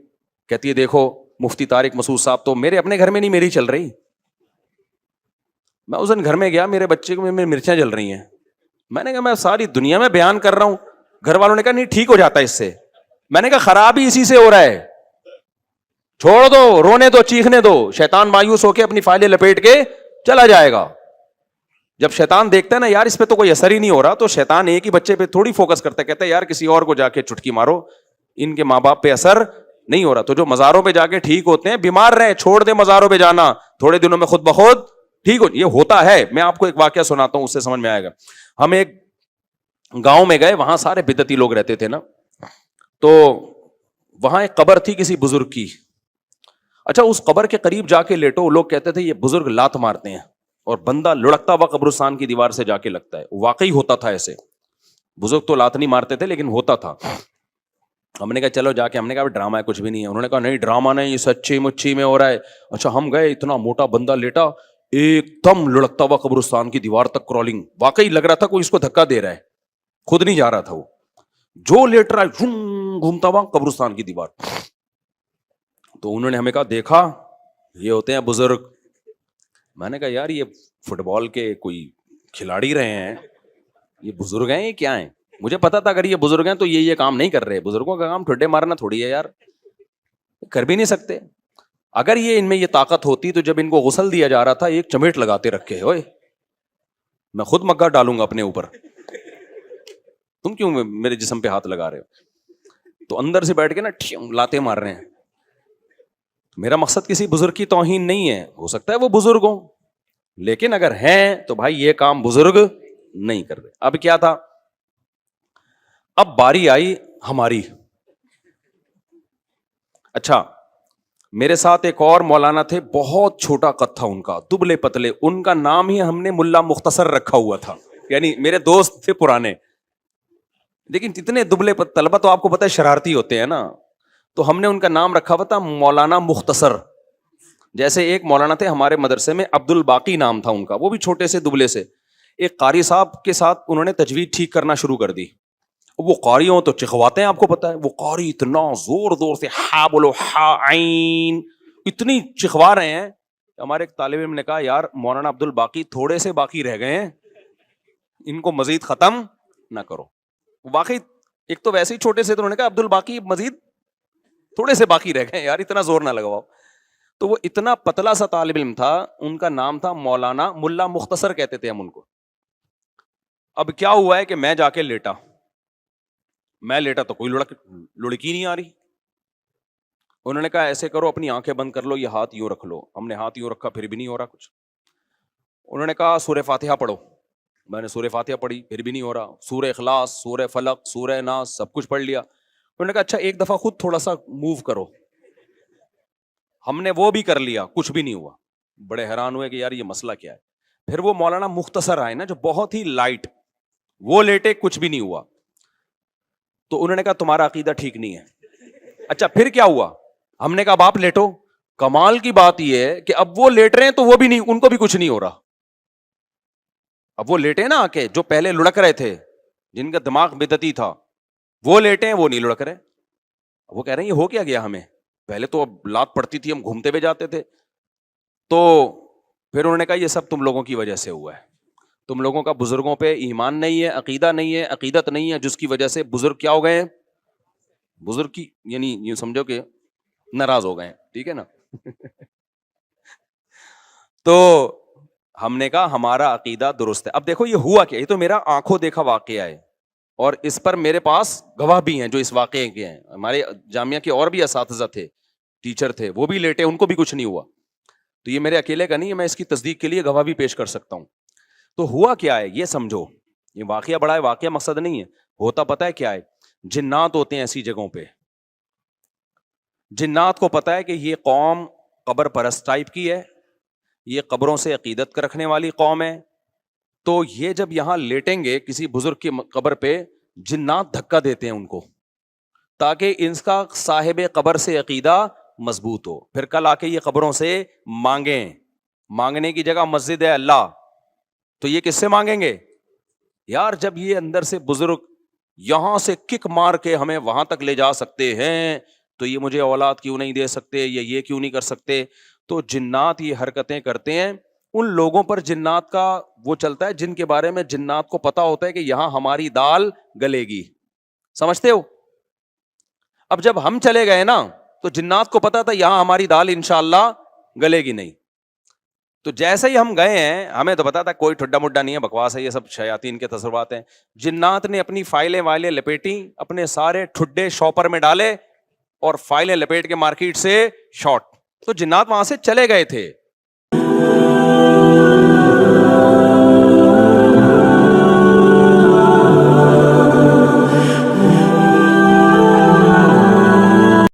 کہتی ہے دیکھو مفتی طارق مسعود صاحب تو میرے اپنے گھر میں نہیں میری چل رہی, میں اس دن گھر میں گیا میرے بچے کو میں مرچیں جل رہی ہیں, میں نے کہا میں ساری دنیا میں بیان کر رہا ہوں, گھر والوں نے کہا نہیں ٹھیک ہو جاتا ہے اس سے. میں نے کہا خراب ہی اسی سے ہو رہا ہے, چھوڑ دو, رونے دو, چیخنے دو, شیطان مایوس ہو کے اپنی فائلیں لپیٹ کے چلا جائے گا. جب شیطان دیکھتا ہے نا یار اس پہ تو کوئی اثر ہی نہیں ہو رہا, تو شیطان ایک ہی بچے پہ تھوڑی فوکس کرتا ہے, کہتا ہے یار کسی اور کو جا کے چٹکی مارو, ان کے ماں باپ پہ اثر نہیں ہو رہا. تو جو مزاروں پہ جا کے ٹھیک ہوتے ہیں, بیمار رہے چھوڑ دے مزاروں پہ جانا, تھوڑے دنوں میں خود بخود ٹھیک ہو. یہ ہوتا ہے. میں آپ کو ایک واقعہ سناتا ہوں, اس سے سمجھ میں آئے گا. ہم ایک گاؤں میں گئے, وہاں سارے بدعتی لوگ رہتے تھے نا, تو وہاں ایک قبر تھی کسی بزرگ کی. اچھا اس قبر کے قریب جا کے لیٹو, لوگ کہتے تھے یہ بزرگ لات مارتے ہیں, اور بندہ لڑکتا ہوا قبرستان کی دیوار سے جا کے لگتا ہے. واقعی ہوتا تھا ایسے, بزرگ تو لات نہیں مارتے تھے لیکن ہوتا تھا. ہم نے کہا چلو جا کے, ہم نے کہا ڈرامہ ہے کچھ بھی نہیں ہے. انہوں نے کہا نہیں ڈرامہ نہیں, یہ سچی مچی میں ہو رہا ہے. اچھا ہم گئے, اتنا موٹا بندہ لیٹا, ایک دم لڑکتا ہوا قبرستان کی دیوار تک کرالنگ, واقعی لگ رہا تھا کوئی اس کو دھکا دے رہا ہے, خود نہیں جا رہا تھا وہ, جو لیٹ رہا ہے گھومتا ہوا قبرستان کی دیوار. تو انہوں نے ہمیں کہا دیکھا یہ ہوتے ہیں بزرگ. میں نے کہا یار یہ فٹ بال کے کوئی کھلاڑی رہے ہیں, یہ بزرگ ہیں یہ کیا ہیں؟ مجھے پتا تھا اگر یہ بزرگ ہیں تو یہ کام نہیں کر رہے. بزرگوں کا کام ٹھڈے مارنا تھوڑی ہے یار, کر بھی نہیں سکتے. اگر یہ ان میں یہ طاقت ہوتی تو جب ان کو غسل دیا جا رہا تھا ایک چمیٹ لگاتے رکھے, اوئے میں خود مگا ڈالوں گا اپنے اوپر, تم کیوں میرے جسم پہ ہاتھ لگا رہے ہو؟ تو اندر سے بیٹھ کے نا لاتے مار رہے ہیں. میرا مقصد کسی بزرگ کی توہین نہیں ہے, ہو سکتا ہے وہ بزرگ ہوں, لیکن اگر ہیں تو بھائی یہ کام بزرگ نہیں کر رہے. اب کیا تھا, اب باری آئی ہماری. اچھا میرے ساتھ ایک اور مولانا تھے, بہت چھوٹا قد تھا ان کا, دبلے پتلے, ان کا نام ہی ہم نے ملا مختصر رکھا ہوا تھا, یعنی میرے دوست تھے پرانے. لیکن اتنے دبلے طلبہ تو آپ کو پتہ ہے شرارتی ہوتے ہیں نا, تو ہم نے ان کا نام رکھا ہوا تھا مولانا مختصر. جیسے ایک مولانا تھے ہمارے مدرسے میں, عبد الباقی نام تھا ان کا, وہ بھی چھوٹے سے دبلے سے. ایک قاری صاحب کے ساتھ انہوں نے تجوید ٹھیک کرنا شروع کر دی. وہ قاری ہوں تو چکھواتے ہیں, آپ کو پتا ہے, وہ قاری اتنا زور زور سے ہا بولو ہا عین, اتنی چکھوا رہے ہیں. ہمارے ایک طالب علم نے کہا یار مولانا عبد الباقی تھوڑے سے باقی رہ گئے ہیں, ان کو مزید ختم نہ کرو. واقعی ایک تو ویسے ہی چھوٹے سے, تو انہوں نے کہا عبد الباقی مزید تھوڑے سے باقی رہ گئے یار, اتنا زور نہ لگواؤ. تو وہ اتنا پتلا سا طالب علم تھا, ان کا نام تھا مولانا ملا مختصر کہتے تھے ہم ان کو. اب کیا ہوا ہے کہ میں جا کے لیٹا تو کوئی لڑکی نہیں آ رہی. انہوں نے کہا ایسے کرو اپنی آنکھیں بند کر لو, یہ ہاتھ یوں رکھ لو. ہم نے ہاتھ یوں رکھا, پھر بھی نہیں ہو رہا کچھ. انہوں نے کہا سورہ فاتحہ پڑھو. میں نے سورہ فاتحہ پڑھی, پھر بھی نہیں ہو رہا. سورہ اخلاص, سورہ فلق, سورہ ناس, سب کچھ پڑھ لیا. انہوں نے کہا اچھا ایک دفعہ خود تھوڑا سا موو کرو. ہم نے وہ بھی کر لیا, کچھ بھی نہیں ہوا. بڑے حیران ہوئے کہ یار یہ مسئلہ کیا ہے. پھر وہ مولانا مختصر آئے نا, جو بہت ہی لائٹ, وہ لیٹے, کچھ بھی نہیں ہوا. تو انہوں نے کہا تمہارا عقیدہ ٹھیک نہیں ہے. اچھا پھر کیا ہوا؟ ہم نے کہا اب آپ لیٹو. کمال کی بات یہ ہے کہ اب وہ لیٹ رہے ہیں تو وہ بھی نہیں, ان کو بھی کچھ نہیں ہو رہا. اب وہ لیٹے نا آ کے, جو پہلے لڑک رہے تھے, جن کا دماغ بدعتی تھا, وہ لیٹے ہیں, وہ نہیں لڑک رہے. وہ کہہ رہے ہیں یہ ہو کیا گیا ہمیں, پہلے تو اب لات پڑتی تھی, ہم گھومتے ہوئے جاتے تھے. تو پھر انہوں نے کہا یہ سب تم لوگوں کی وجہ سے ہوا ہے. تم لوگوں کا بزرگوں پہ ایمان نہیں ہے, عقیدہ نہیں ہے, عقیدت نہیں ہے, جس کی وجہ سے بزرگ کیا ہو گئے ہیں, بزرگ کی یعنی یہ سمجھو کہ ناراض ہو گئے ہیں. ٹھیک ہے نا. تو ہم نے کہا ہمارا عقیدہ درست ہے. اب دیکھو یہ ہوا کیا, یہ تو میرا آنکھوں دیکھا واقعہ ہے, اور اس پر میرے پاس گواہ بھی ہیں جو اس واقعے کے ہیں. ہمارے جامعہ کے اور بھی اساتذہ تھے, ٹیچر تھے, وہ بھی لیٹے, ان کو بھی کچھ نہیں ہوا. تو یہ میرے اکیلے کا نہیں ہے, میں اس کی تصدیق کے لیے گواہ بھی پیش کر سکتا ہوں. تو ہوا کیا ہے یہ سمجھو, یہ واقعہ بڑا ہے, واقعہ مقصد نہیں ہے. ہوتا پتہ ہے کیا ہے, جنات ہوتے ہیں ایسی جگہوں پہ. جنات کو پتہ ہے کہ یہ قوم قبر پرست ٹائپ کی ہے, یہ قبروں سے عقیدت رکھنے والی قوم ہے. تو یہ جب یہاں لیٹیں گے کسی بزرگ کی قبر پہ, جنات دھکا دیتے ہیں ان کو, تاکہ ان کا صاحب قبر سے عقیدہ مضبوط ہو. پھر کل آ کے یہ قبروں سے مانگیں. مانگنے کی جگہ مسجد ہے اللہ, تو یہ کس سے مانگیں گے یار؟ جب یہ اندر سے بزرگ یہاں سے کک مار کے ہمیں وہاں تک لے جا سکتے ہیں, تو یہ مجھے اولاد کیوں نہیں دے سکتے, یہ کیوں نہیں کر سکتے؟ تو جنات یہ حرکتیں کرتے ہیں. ان لوگوں پر جنات کا وہ چلتا ہے جن کے بارے میں جنات کو پتا ہوتا ہے کہ یہاں ہماری دال گلے گی. سمجھتے ہو؟ اب جب ہم چلے گئے نا, تو جنات کو پتا تھا یہاں ہماری دال انشاءاللہ گلے گی نہیں. تو جیسے ہی ہم گئے ہیں, ہمیں تو پتا تھا کوئی ٹھڈا مڈا نہیں ہے, بکواس ہے, یہ سب شیاطین کے تصورات ہیں. جنات نے اپنی فائلیں وائلیں لپیٹی, اپنے سارے ٹھڈے شاپر میں ڈالے اور فائلیں لپیٹ کے مارکیٹ سے شارٹ. تو جنات وہاں سے چلے گئے تھے.